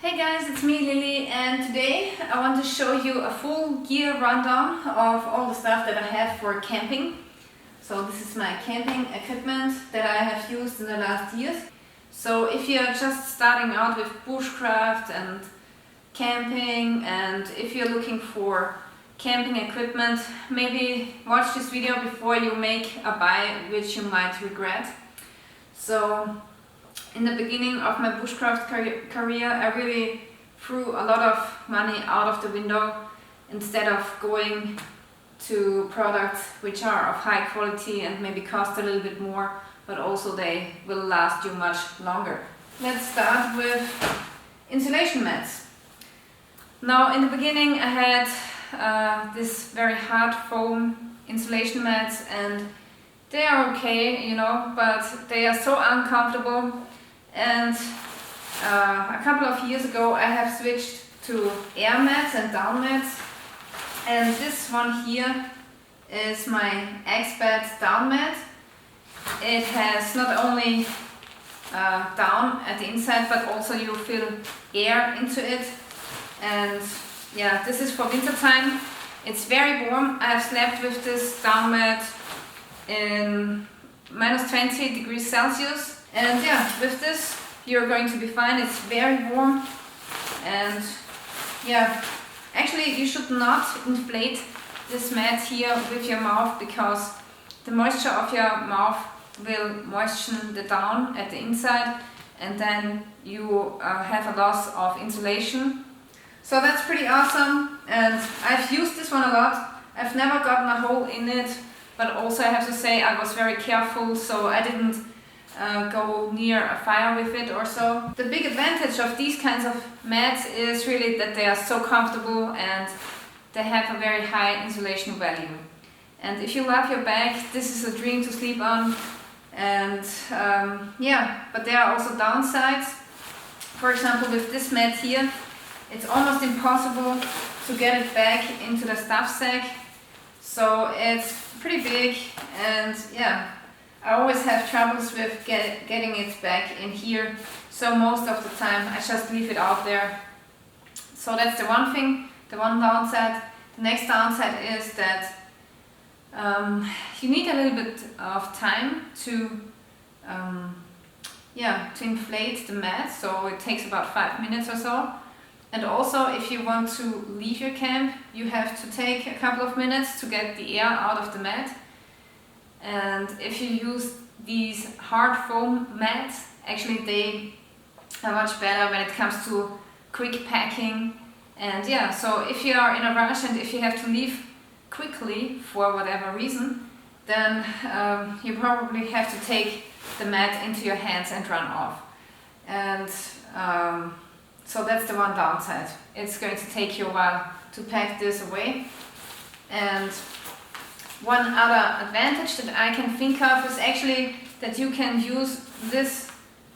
Hey guys, it's me Lily, and today I want to show you a full gear rundown of all the stuff that I have for camping. So this is my camping equipment that I have used in the last years. So if you're just starting out with bushcraft and camping, and if you're looking for camping equipment, maybe watch this video before you make a buy which you might regret. So in the beginning of my bushcraft career, I really threw a lot of money out of the window instead of going to products which are of high quality and maybe cost a little bit more, but also they will last you much longer. Let's start with insulation mats. Now in the beginning I had this very hard foam insulation mats, and they are okay, you know, but they are so uncomfortable. And a couple of years ago I have switched to air mats and down mats, and this one here is my X-Bed down mat. It has not only down at the inside, but also you fill air into it. And yeah, this is for winter time. It's very warm. I have slept with this down mat in minus 20 degrees Celsius. And yeah, with this you're going to be fine. It's very warm, and yeah, actually you should not inflate this mat here with your mouth, because the moisture of your mouth will moisten the down at the inside, and then you have a loss of insulation. So that's pretty awesome, and I've used this one a lot. I've never gotten a hole in it, but also I have to say I was very careful, so I didn't go near a fire with it or so. The big advantage of these kinds of mats is really that they are so comfortable and they have a very high insulation value. And if you love your back, this is a dream to sleep on. And yeah, but there are also downsides. For example, with this mat here, it's almost impossible to get it back into the stuff sack. So it's pretty big, and yeah, I always have troubles with getting it back in here, so most of the time I just leave it out there. So that's the one thing, the one downside. The next downside is that you need a little bit of time to inflate the mat, so it takes about 5 minutes or so. And also, if you want to leave your camp, you have to take a couple of minutes to get the air out of the mat. And if you use these hard foam mats, actually they are much better when it comes to quick packing. And yeah, so if you are in a rush and if you have to leave quickly for whatever reason, then you probably have to take the mat into your hands and run off. And so that's the one downside. It's going to take you a while to pack this away. And one other advantage that I can think of is actually that you can use this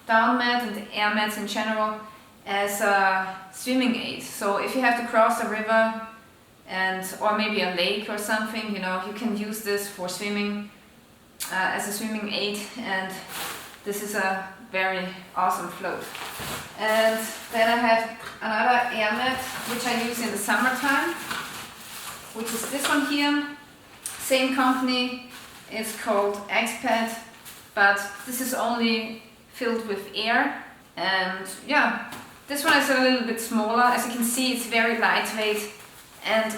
down mat and the air mats in general as a swimming aid. So if you have to cross a river or maybe a lake or something, you know, you can use this for swimming as a swimming aid, and this is a very awesome float. And then I have another air mat which I use in the summertime, which is this one here. Same company, it's called X-Bed, but this is only filled with air. And yeah, this one is a little bit smaller. As you can see, it's very lightweight, and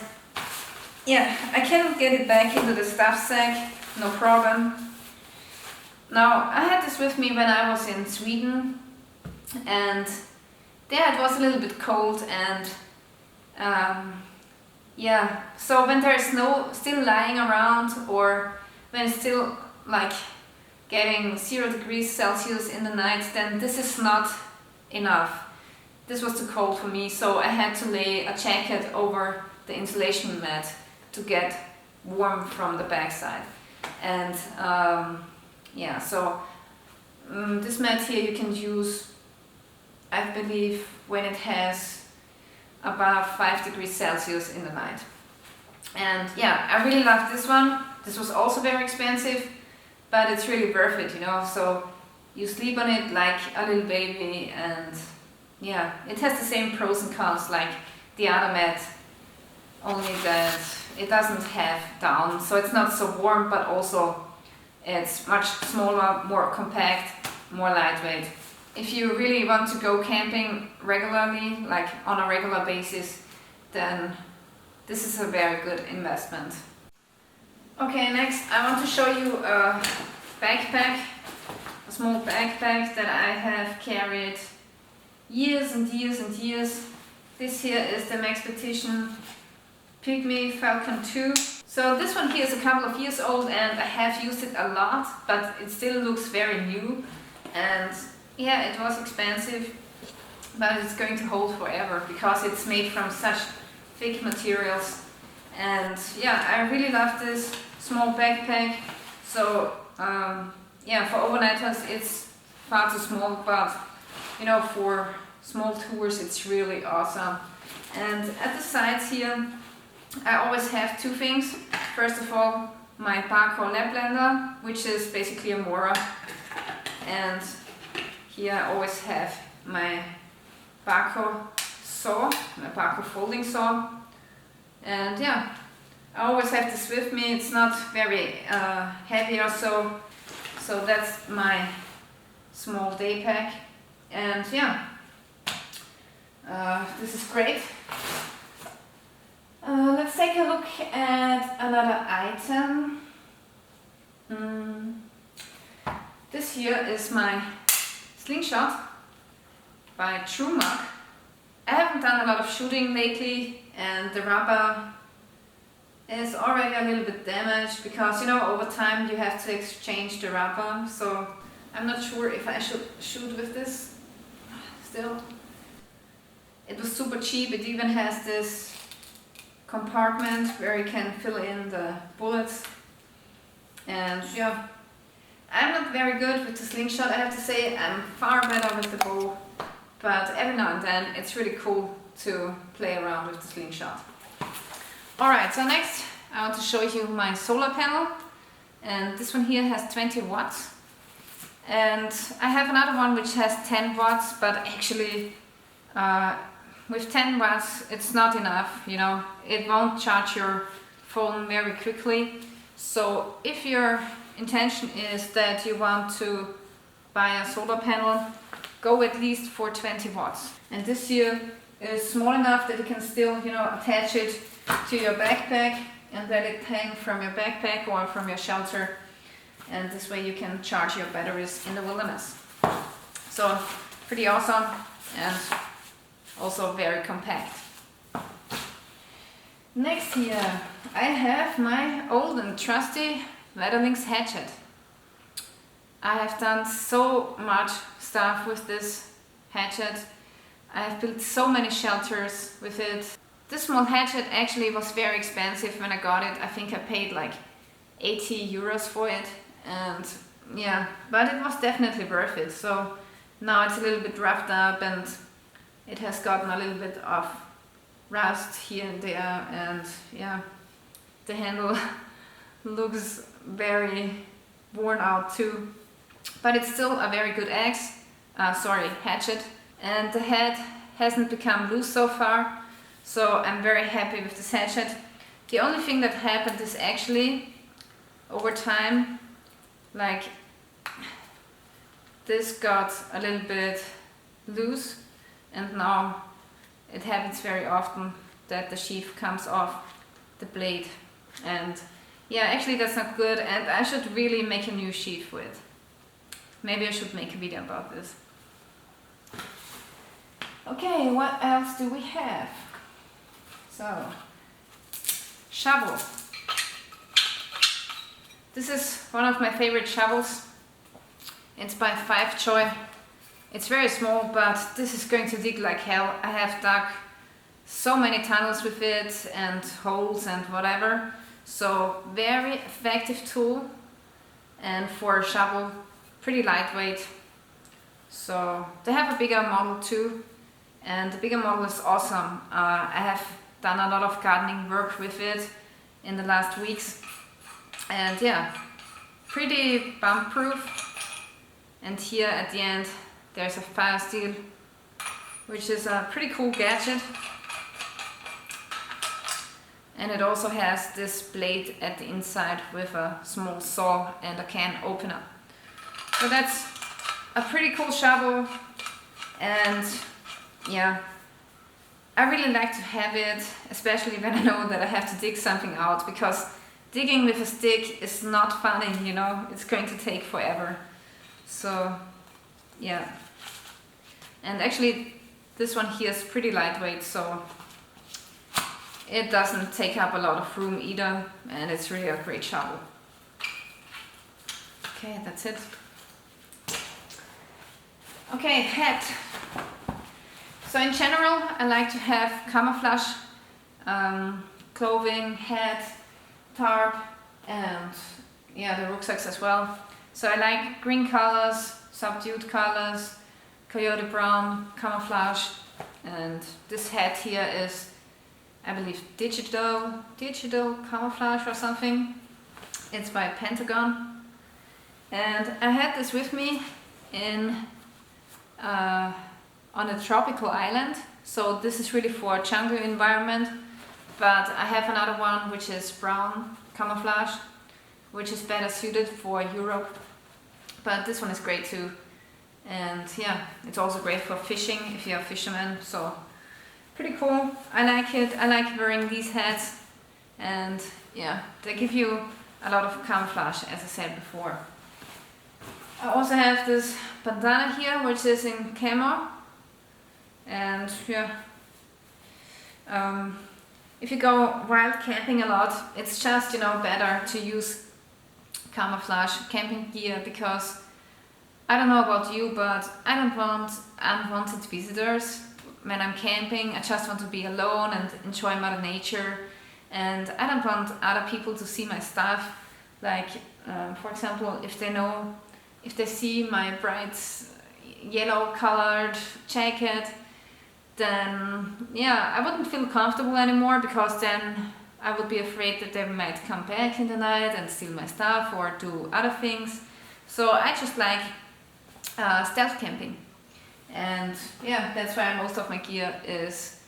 yeah, I can get it back into the stuff sack, no problem. Now, I had this with me when I was in Sweden, and there it was a little bit cold, and yeah, so when there is snow still lying around, or when it's still like getting 0 degrees Celsius in the night, then this is not enough. This was too cold for me, so I had to lay a jacket over the insulation mat to get warm from the backside. And yeah, so this mat here you can use, I believe, when it has above 5 degrees Celsius in the night. And yeah, I really love this one. This was also very expensive, but it's really worth it, you know. So you sleep on it like a little baby, and yeah, it has the same pros and cons like the other mat, only that it doesn't have down, so it's not so warm, but also it's much smaller, more compact, more lightweight. If you really want to go camping regularly, like on a regular basis, then this is a very good investment. Okay, next I want to show you a backpack, a small backpack that I have carried years and years and years. This here is the Maxpedition Pygmy Falcon 2. So this one here is a couple of years old and I have used it a lot, but it still looks very new. And yeah, it was expensive, but it's going to hold forever because it's made from such thick materials. And yeah, I really love this small backpack. So yeah, for overnighters it's far too small, but you know, for small tours it's really awesome. And at the sides here I always have two things. First of all, my Paracord lap blender, which is basically a Mora, and here I always have my Paracord saw, my Paracord folding saw. And yeah, I always have this with me. It's not very heavy or so, so that's my small day pack. And yeah, this is great. Let's take a look at another item. This here is my Slingshot by Trumark. I haven't done a lot of shooting lately and the rubber is already a little bit damaged because, you know, over time you have to exchange the rubber, so I'm not sure if I should shoot with this still. It was super cheap. It even has this compartment where you can fill in the bullets. And yeah, I'm not very good with the Slingshot, I have to say. I'm far better with the bow, but every now and then it's really cool to play around with the Slingshot. Alright, so next I want to show you my solar panel, and this one here has 20 watts. And I have another one which has 10 watts, but actually with 10 watts it's not enough, you know, it won't charge your phone very quickly. So if your intention is that you want to buy a solar panel, go at least for 20 watts. And this here is small enough that you can still, you know, attach it to your backpack and let it hang from your backpack or from your shelter. And this way you can charge your batteries in the wilderness. So pretty awesome and also very compact. Next here I have my old and trusty Weatherlings Hatchet. I have done so much stuff with this hatchet. I have built so many shelters with it. This small hatchet actually was very expensive when I got it. I think I paid like 80 euros for it, and yeah, but it was definitely worth it. So now it's a little bit roughed up and it has gotten a little bit of rust here and there, and yeah, the handle looks very worn out too. But it's still a very good hatchet, and the head hasn't become loose so far, so I'm very happy with this hatchet. The only thing that happened is actually over time, like this got a little bit loose, and now it happens very often that the sheath comes off the blade, and yeah, actually that's not good, and I should really make a new sheath for it. Maybe I should make a video about this. Okay, what else do we have? So, shovel. This is one of my favorite shovels. It's by Five Choy. It's very small, but this is going to dig like hell. I have dug so many tunnels with it and holes and whatever. So very effective tool, and for a shovel, pretty lightweight. So they have a bigger model too, and the bigger model is awesome. I have done a lot of gardening work with it in the last weeks, and yeah, pretty bump proof. And here at the end there's a fire steel which is a pretty cool gadget. And it also has this blade at the inside with a small saw and a can opener. So that's a pretty cool shovel, and yeah, I really like to have it, especially when I know that I have to dig something out, because digging with a stick is not funny, you know, it's going to take forever. So yeah, and actually this one here is pretty lightweight, so it doesn't take up a lot of room either, and it's really a great shovel. Okay, that's it. Okay, hat. So in general, I like to have camouflage clothing, hat, tarp, and yeah, the rucksacks as well. So I like green colors, subdued colors, coyote brown, camouflage, and this hat here is, I believe, digital camouflage or something. It's by Pentagon, and I had this with me in on a tropical island. So this is really for a jungle environment, but I have another one which is brown camouflage, which is better suited for Europe, but this one is great too. And yeah, it's also great for fishing if you're a fisherman, so pretty cool. I like it. I like wearing these hats, and yeah, they give you a lot of camouflage, as I said before. I also have this bandana here, which is in camo, and yeah, if you go wild camping a lot, it's just, you know, better to use camouflage camping gear, because I don't know about you, but I don't want unwanted visitors when I'm camping. I just want to be alone and enjoy Mother Nature, and I don't want other people to see my stuff. Like, for example, if they see my bright yellow colored jacket, then yeah, I wouldn't feel comfortable anymore, because then I would be afraid that they might come back in the night and steal my stuff or do other things. So I just like stealth camping, and yeah, that's why most of my gear is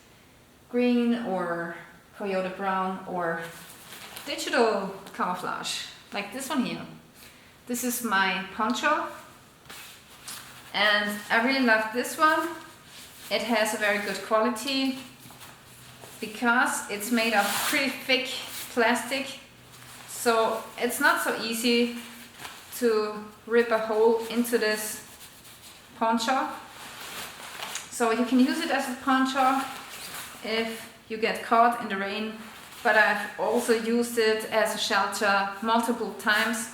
green or coyote brown or digital camouflage, like this one here. This is my poncho, and I really love this one. It has a very good quality because it's made of pretty thick plastic, so it's not so easy to rip a hole into this poncho. So you can use it as a poncho if you get caught in the rain, but I've also used it as a shelter multiple times.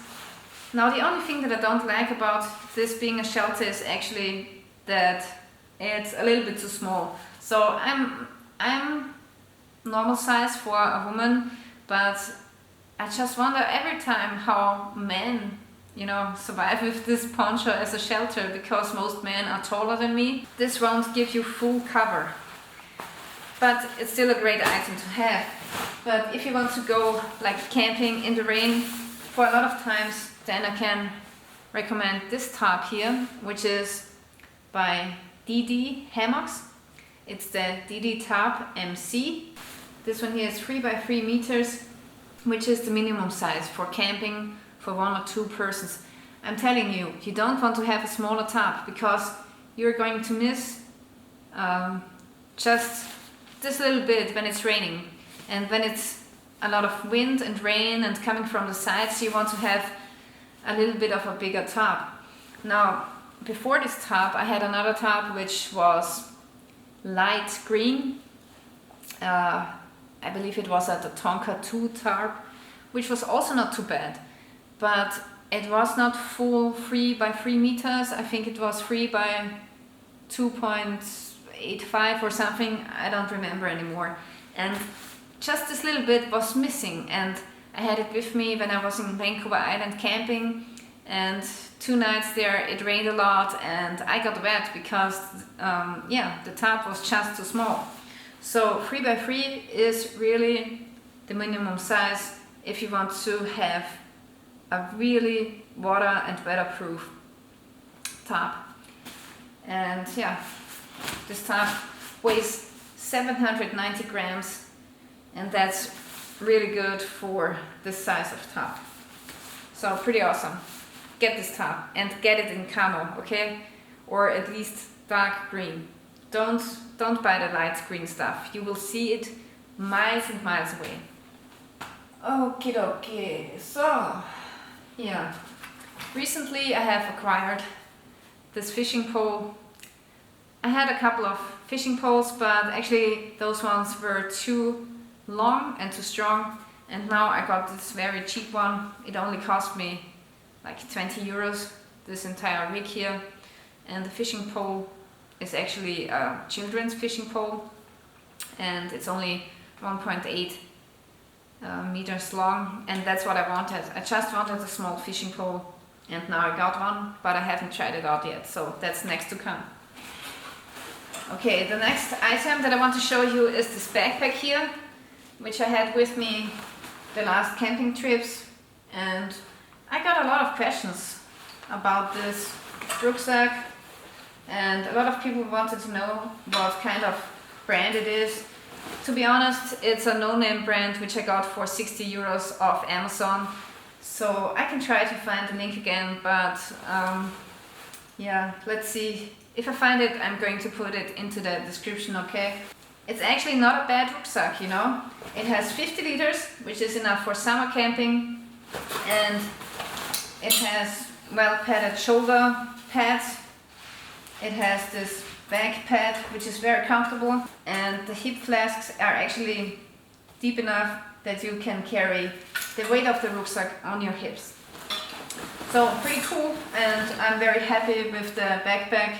Now, the only thing that I don't like about this being a shelter is actually that it's a little bit too small. So I'm normal size for a woman, but I just wonder every time how men, you know, survive with this poncho as a shelter, because most men are taller than me. This won't give you full cover, but it's still a great item to have. But if you want to go like camping in the rain for a lot of times, then I can recommend this tarp here, which is by DD Hammocks. It's the DD Tarp MC. This one here is 3 by 3 meters, which is the minimum size for camping for 1 or 2 persons. I'm telling you, you don't want to have a smaller tarp, because you're going to miss just this little bit when it's raining. And when it's a lot of wind and rain and coming from the sides, you want to have a little bit of a bigger tarp. Now, before this tarp, I had another tarp which was light green. I believe it was the Tonka 2 tarp, which was also not too bad, but it was not full 3 by 3 meters. I think it was 3 by 2.85 or something. I don't remember anymore. And just this little bit was missing, and I had it with me when I was in Vancouver Island camping, and 2 nights there it rained a lot and I got wet because the tarp was just too small. So 3 by 3 is really the minimum size if you want to have a really water and weatherproof tarp. And yeah, This tarp weighs 790 grams, and that's really good for this size of tarp. So pretty awesome. Get this tarp and get it in camo, okay? Or at least dark green. Don't buy the light green stuff. You will see it miles and miles away. Okie dokie. So, yeah. Recently I have acquired this fishing pole. I had a couple of fishing poles, but actually those ones were too long and too strong. And now I got this very cheap one. It only cost me like 20 euros, this entire rig here. And the fishing pole is actually a children's fishing pole, and it's only 1.8 meters long, and that's what I wanted. I just wanted a small fishing pole, and now I got one, but I haven't tried it out yet, so that's next to come. Okay, the next item that I want to show you is this backpack here, which I had with me the last camping trips, and I got a lot of questions about this rucksack, and a lot of people wanted to know what kind of brand it is. To be honest, it's a no-name brand which I got for 60 euros off Amazon, so I can try to find the link again, but yeah, let's see. If I find it, I'm going to put it into the description, okay? It's actually not a bad rucksack, you know? It has 50 liters, which is enough for summer camping, and it has well-padded shoulder pads. It has this back pad, which is very comfortable, and the hip flasks are actually deep enough that you can carry the weight of the rucksack on your hips. So pretty cool, and I'm very happy with the backpack.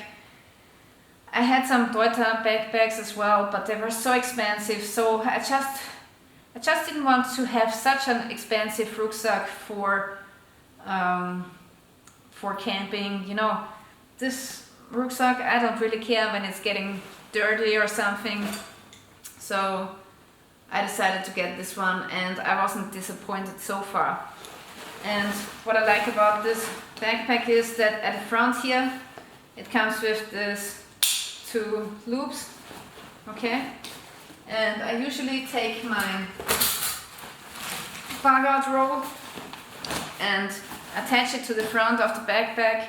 I had some Deuter backpacks as well, but they were so expensive, so I just didn't want to have such an expensive rucksack for camping, you know. This rucksack, I don't really care when it's getting dirty or something, so I decided to get this one, and I wasn't disappointed so far. And what I like about this backpack is that at the front here it comes with this 2 loops, okay, and I usually take my Paracord roll and attach it to the front of the backpack,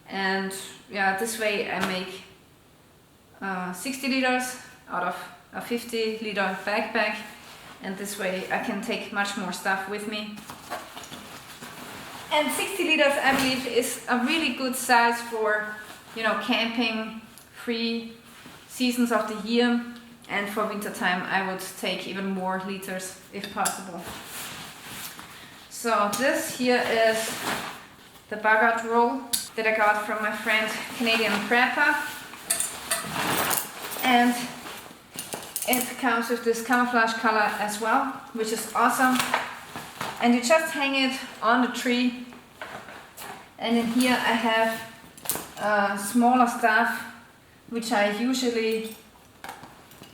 and yeah, this way I make 60 liters out of a 50 liter backpack, and this way I can take much more stuff with me. And 60 liters, I believe, is a really good size for, you know, camping 3 seasons of the year, and for winter time I would take even more liters if possible. So this here is the Paracord roll that I got from my friend Canadian Prepper, and it comes with this camouflage color as well, which is awesome, and you just hang it on the tree. And in here I have smaller stuff which I usually,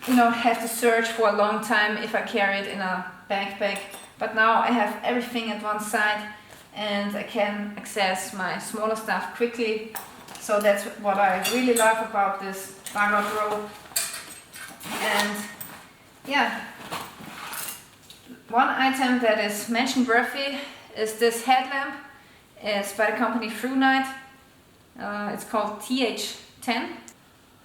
you know, have to search for a long time if I carry it in a backpack, but now I have everything at one side and I can access my smaller stuff quickly. So that's what I really love about this Paracord roll. And yeah, one item that is mention worthy is this headlamp. It's by the company Night. It's called TH10.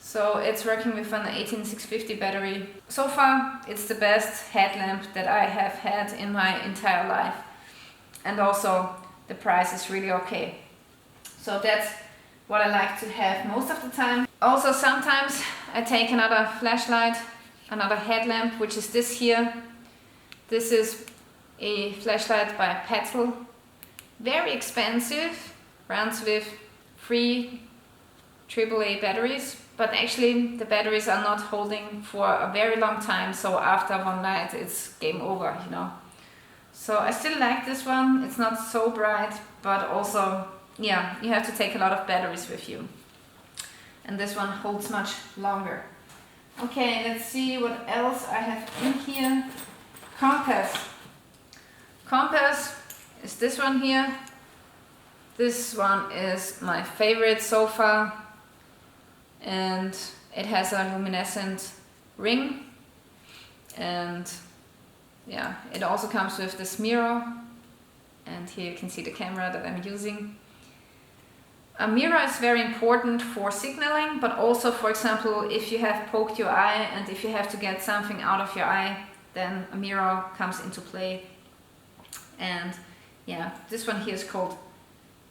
So it's working with an 18650 battery. So far it's the best headlamp that I have had in my entire life. And also the price is really okay. So that's what I like to have most of the time. Also sometimes I take another flashlight, another headlamp, which is this here. This is a flashlight by Petzl. Very expensive, runs with 3 AAA batteries, but actually the batteries are not holding for a very long time, so after one night it's game over, you know. So I still like this one. It's not so bright, but also, yeah, you have to take a lot of batteries with you. And this one holds much longer. Okay, let's see what else I have in here. Compass. Compass is this one here. This one is my favorite so far, and it has a luminescent ring, and yeah, it also comes with this mirror, and here you can see the camera that I'm using. A mirror is very important for signaling, but also, for example, if you have poked your eye and if you have to get something out of your eye, then a mirror comes into play. And yeah, this one here is called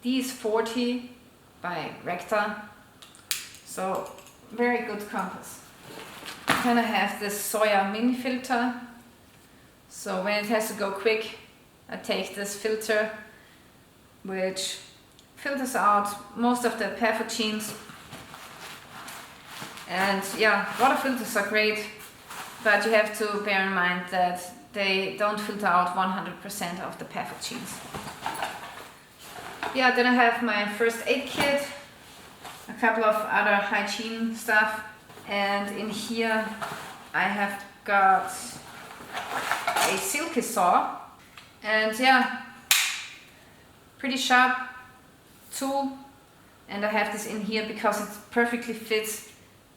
DS40 by Recta. So very good compass. Then I have this Sawyer mini filter. So when it has to go quick, I take this filter, which filters out most of the pathogens. And yeah, water filters are great, but you have to bear in mind that they don't filter out 100% of the pathogens. Yeah, then I have my first aid kit, a couple of other hygiene stuff, and in here I have got a Silky Saw, and yeah, pretty sharp tool, and I have this in here because it perfectly fits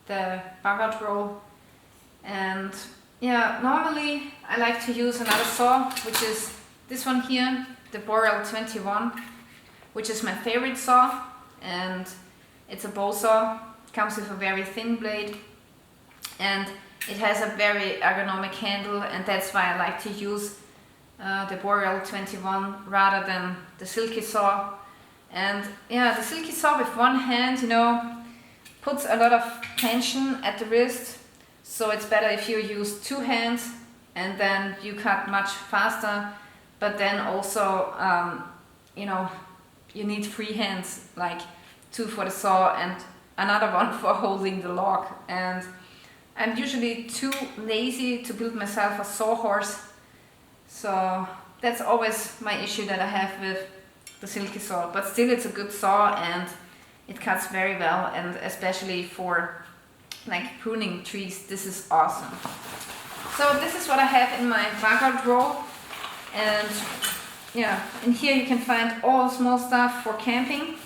the Paracord roll. And yeah, normally I like to use another saw, which is this one here, the Boreal 21, which is my favorite saw, and it's a bow saw. It comes with a very thin blade, and it has a very ergonomic handle, and that's why I like to use the Boreal 21 rather than the Silky Saw. And yeah, the Silky Saw with one hand, you know, puts a lot of tension at the wrist, so it's better if you use two hands, and then you cut much faster. But then also, you know, you need free hands, like two for the saw and another one for holding the log. And I'm usually too lazy to build myself a sawhorse, so that's always my issue that I have with the Silky Saw. But still, it's a good saw and it cuts very well, and especially for like pruning trees, this is awesome. So this is what I have in my Paracord roll, and yeah, in here you can find all small stuff for camping.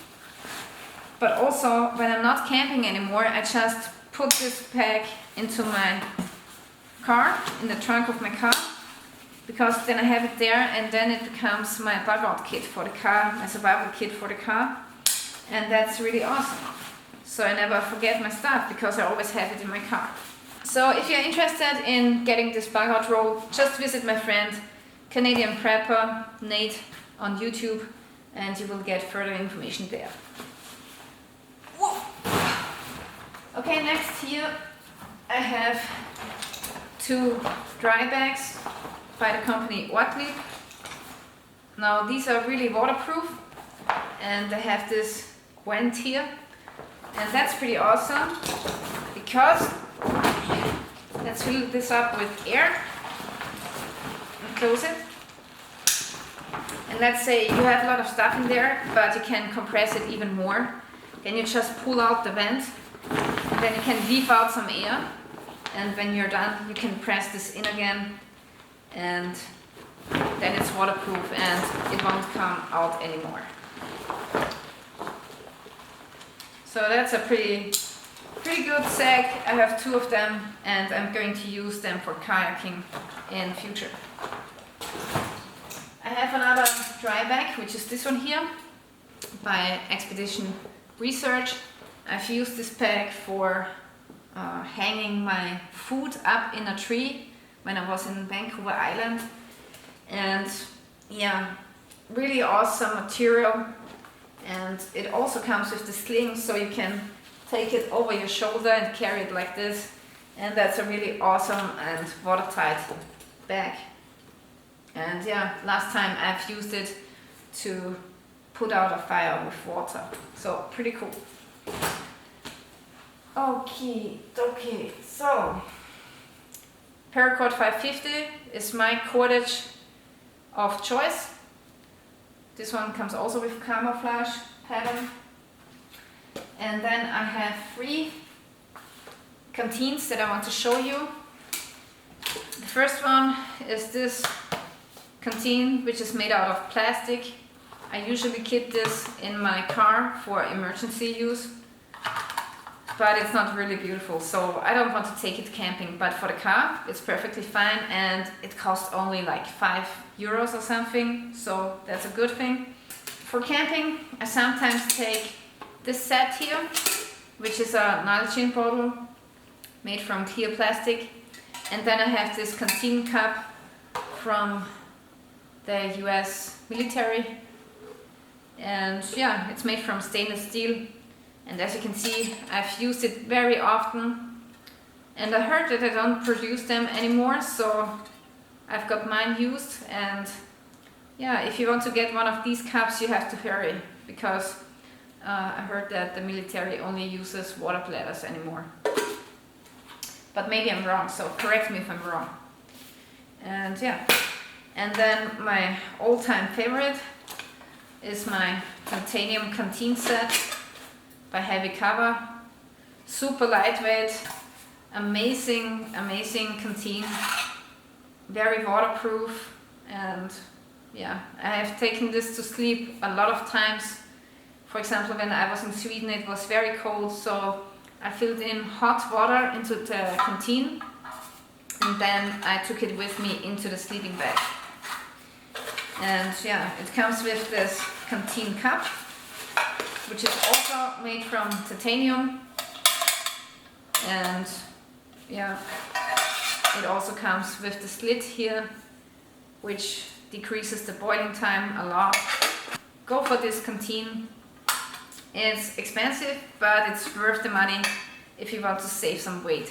But also, when I'm not camping anymore, I just put this bag into my car, in the trunk of my car, because then I have it there, and then it becomes my bug out kit for the car, my survival kit for the car, and that's really awesome. So I never forget my stuff because I always have it in my car. So if you're interested in getting this bug out roll, just visit my friend Canadian Prepper Nate on YouTube, and you will get further information there. Whoa. Okay, next here I have two dry bags by the company Oatly. Now these are really waterproof, and they have this vent here, and that's pretty awesome because let's fill this up with air and close it. And let's say you have a lot of stuff in there, but you can compress it even more. Then you just pull out the vent, and then you can leave out some air, and when you're done you can press this in again, and then it's waterproof and it won't come out anymore. So that's a pretty good sack. I have two of them, and I'm going to use them for kayaking in future. I have another dry bag, which is this one here by Expedition Research. I've used this bag for hanging my food up in a tree when I was in Vancouver Island, and yeah, really awesome material. And it also comes with the sling, so you can take it over your shoulder and carry it like this, and that's a really awesome and watertight bag. And yeah, last time I've used it to put out a fire with water, so pretty cool. Okay, so Paracord 550 is my cordage of choice. This one comes also with camouflage pattern. And then I have three canteens that I want to show you. The first one is this canteen, which is made out of plastic. I usually keep this in my car for emergency use. but it's not really beautiful, so I don't want to take it camping. But for the car, it's perfectly fine, and it costs only like €5 or something, so that's a good thing. For camping, I sometimes take this set here, which is a Nalgene bottle made from clear plastic, and then I have this canteen cup from the US military, and yeah, it's made from stainless steel, and as you can see, I've used it very often, and I heard that I don't produce them anymore, so I've got mine used. And yeah, if you want to get one of these cups, you have to hurry, because I heard that the military only uses water bladders anymore. But maybe I'm wrong, so correct me if I'm wrong. And yeah, and then my all-time favorite is my titanium canteen set by Heavy Cover. Super lightweight, amazing canteen, very waterproof, and yeah, I have taken this to sleep a lot of times. For example, when I was in Sweden, it was very cold, so I filled in hot water into the canteen, and then I took it with me into the sleeping bag. And yeah, it comes with this canteen cup, which is also made from titanium, and yeah, it also comes with the slit here, which decreases the boiling time a lot. Go for this canteen. It's expensive, but it's worth the money if you want to save some weight.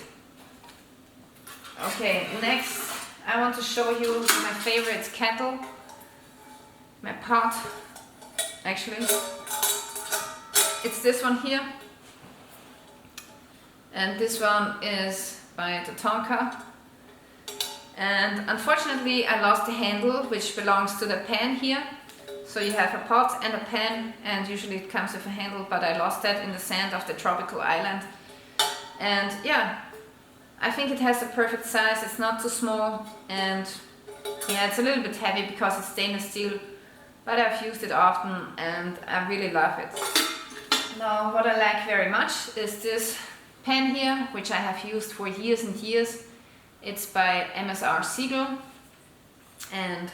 Okay, next I want to show you my favorite kettle, my pot, actually. It's this one here, and this one is by Tonka. And unfortunately I lost the handle, which belongs to the pan here. So you have a pot and a pan, and usually it comes with a handle, but I lost that in the sand of the tropical island. And yeah, I think it has the perfect size. It's not too small, and yeah, it's a little bit heavy because it's stainless steel, but I've used it often and I really love it. Now, what I like very much is this pan here, which I have used for years and years. It's by MSR Siegel, and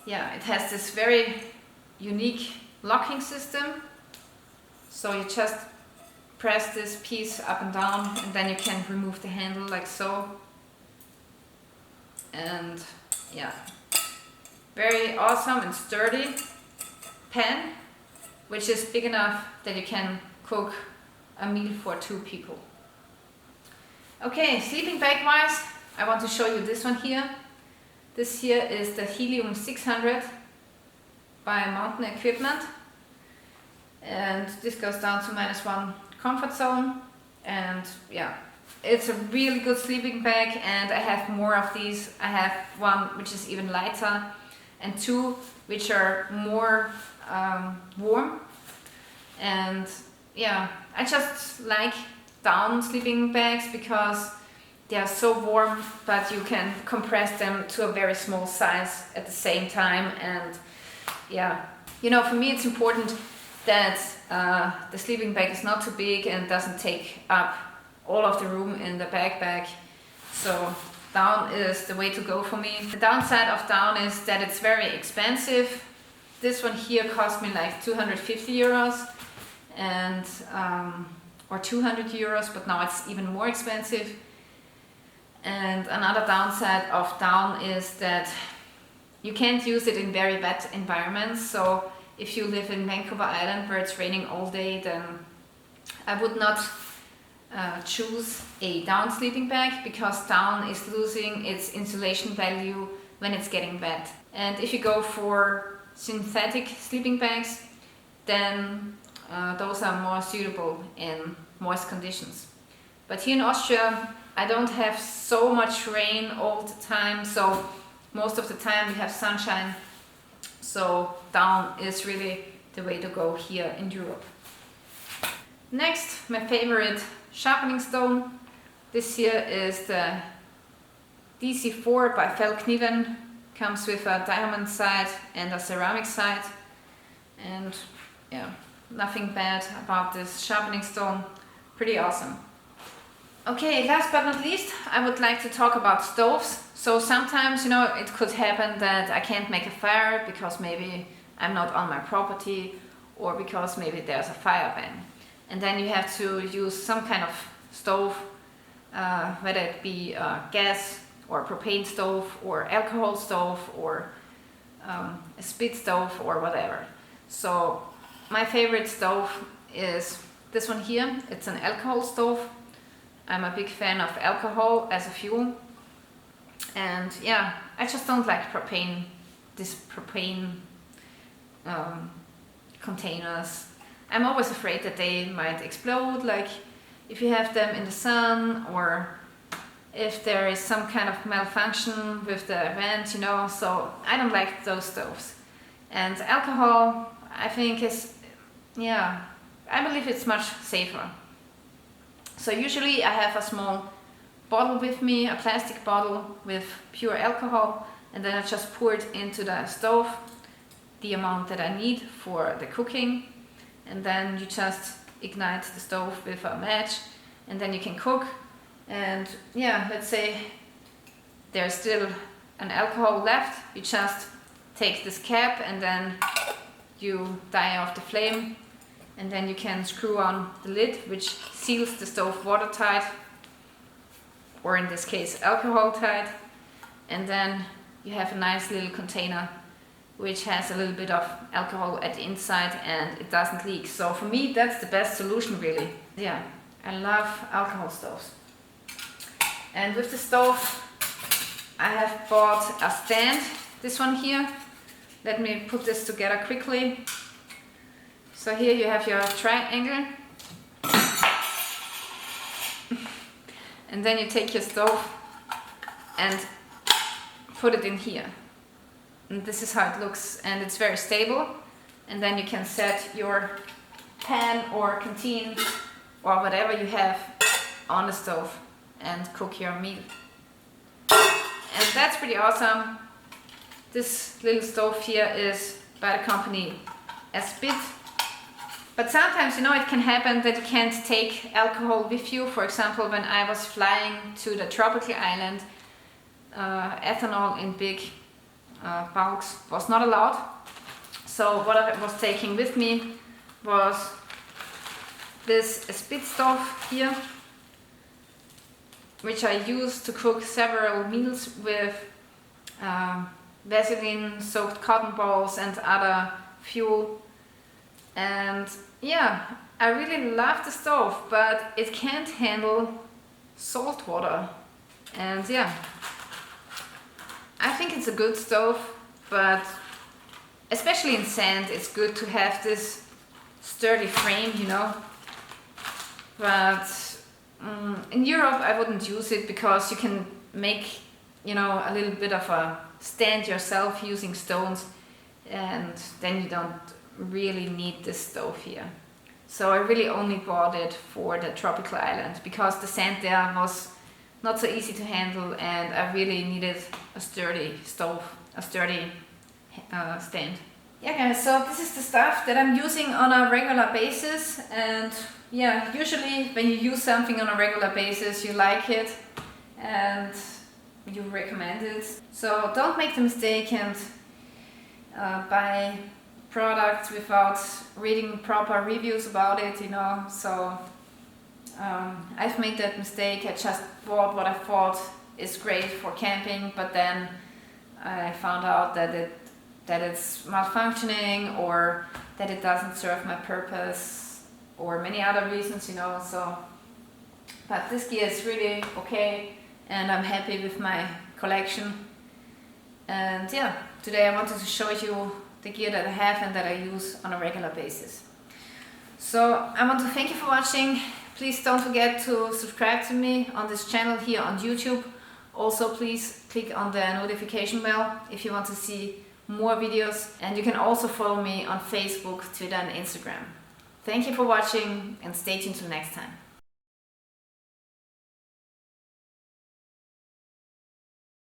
yeah, it has this very unique locking system. So you just press this piece up and down, and then you can remove the handle like so. And yeah, very awesome and sturdy pan, which is big enough that you can cook a meal for 2 people. Okay, sleeping bag wise, I want to show you this one here. This here is the Helium 600 by Mountain Equipment, and this goes down to -1 comfort zone. And yeah, it's a really good sleeping bag, and I have more of these. I have one which is even lighter, and 2 which are more warm. And yeah, I just like down sleeping bags because they are so warm, but you can compress them to a very small size at the same time. And yeah, you know, for me it's important that the sleeping bag is not too big and doesn't take up all of the room in the backpack. So down is the way to go for me. The downside of down is that it's very expensive. This one here cost me like €250 and or €200, but now it's even more expensive. And another downside of down is that you can't use it in very wet environments. So if you live in Vancouver Island where it's raining all day, then I would not choose a down sleeping bag, because down is losing its insulation value when it's getting wet. And if you go for synthetic sleeping bags, then those are more suitable in moist conditions. But here in Austria, I don't have so much rain all the time, so most of the time we have sunshine. So down is really the way to go here in Europe. Next, my favorite sharpening stone. This here is the DC4 by Feldkniven. Comes with a diamond side and a ceramic side. And yeah, nothing bad about this sharpening stone. pretty awesome. Okay, last but not least, I would like to talk about stoves. So sometimes, you know, it could happen that I can't make a fire because maybe I'm not on my property, or because maybe there's a fire ban. And then you have to use some kind of stove, whether it be a gas or propane stove or alcohol stove or a spit stove or whatever. So my favorite stove is this one here. It's an alcohol stove. I'm a big fan of alcohol as a fuel. And yeah, I just don't like propane, this propane containers. I'm always afraid that they might explode, like if you have them in the sun, or if there is some kind of malfunction with the vent, you know, so I don't like those stoves. And alcohol, I think is, yeah, I believe it's much safer. So usually I have a small bottle with me, a plastic bottle with pure alcohol, and then I just pour it into the stove, the amount that I need for the cooking, and then you just ignite the stove with a match, and then you can cook. And yeah, let's say there's still an alcohol left, you just take this cap and then you die off the flame, and then you can screw on the lid, which seals the stove watertight, or in this case alcohol tight, and then you have a nice little container which has a little bit of alcohol at the inside and it doesn't leak. So for me that's the best solution, really. Yeah, I love alcohol stoves. And with the stove I have bought a stand, this one here. Let me put this together quickly. So here you have your triangle, and then you take your stove and put it in here. And this is how it looks, and it's very stable. And then you can set your pan or canteen or whatever you have on the stove and cook your meal. And that's pretty awesome. This little stove here is by the company Spit. But sometimes, you know, it can happen that you can't take alcohol with you. For example, when I was flying to the tropical island, ethanol in big bulks was not allowed. So what I was taking with me was this spit stove here, which I use to cook several meals with Vaseline soaked cotton balls and other fuel. And yeah, I really love the stove, but it can't handle salt water. And yeah, I think it's a good stove, but especially in sand it's good to have this sturdy frame, you know. But in Europe I wouldn't use it because you can make, you know, a little bit of a stand yourself using stones, and then you don't really need this stove here. So I really only bought it for the tropical island because the sand there was not so easy to handle, and I really needed a sturdy stove, a sturdy stand. Yeah guys, so this is the stuff that I'm using on a regular basis. And yeah, usually when you use something on a regular basis you like it and you recommend it. So don't make the mistake and buy products without reading proper reviews about it, you know. So I've made that mistake. I just bought what I thought is great for camping, but then I found out that it's malfunctioning, or that it doesn't serve my purpose, or many other reasons, you know. So, but this gear is really okay, and I'm happy with my collection. And yeah, today I wanted to show you the gear that I have and that I use on a regular basis. So I want to thank you for watching. Please don't forget to subscribe to me on this channel here on YouTube. Also please click on the notification bell if you want to see more videos, and you can also follow me on Facebook, Twitter and Instagram. Thank you for watching, and stay tuned till next time.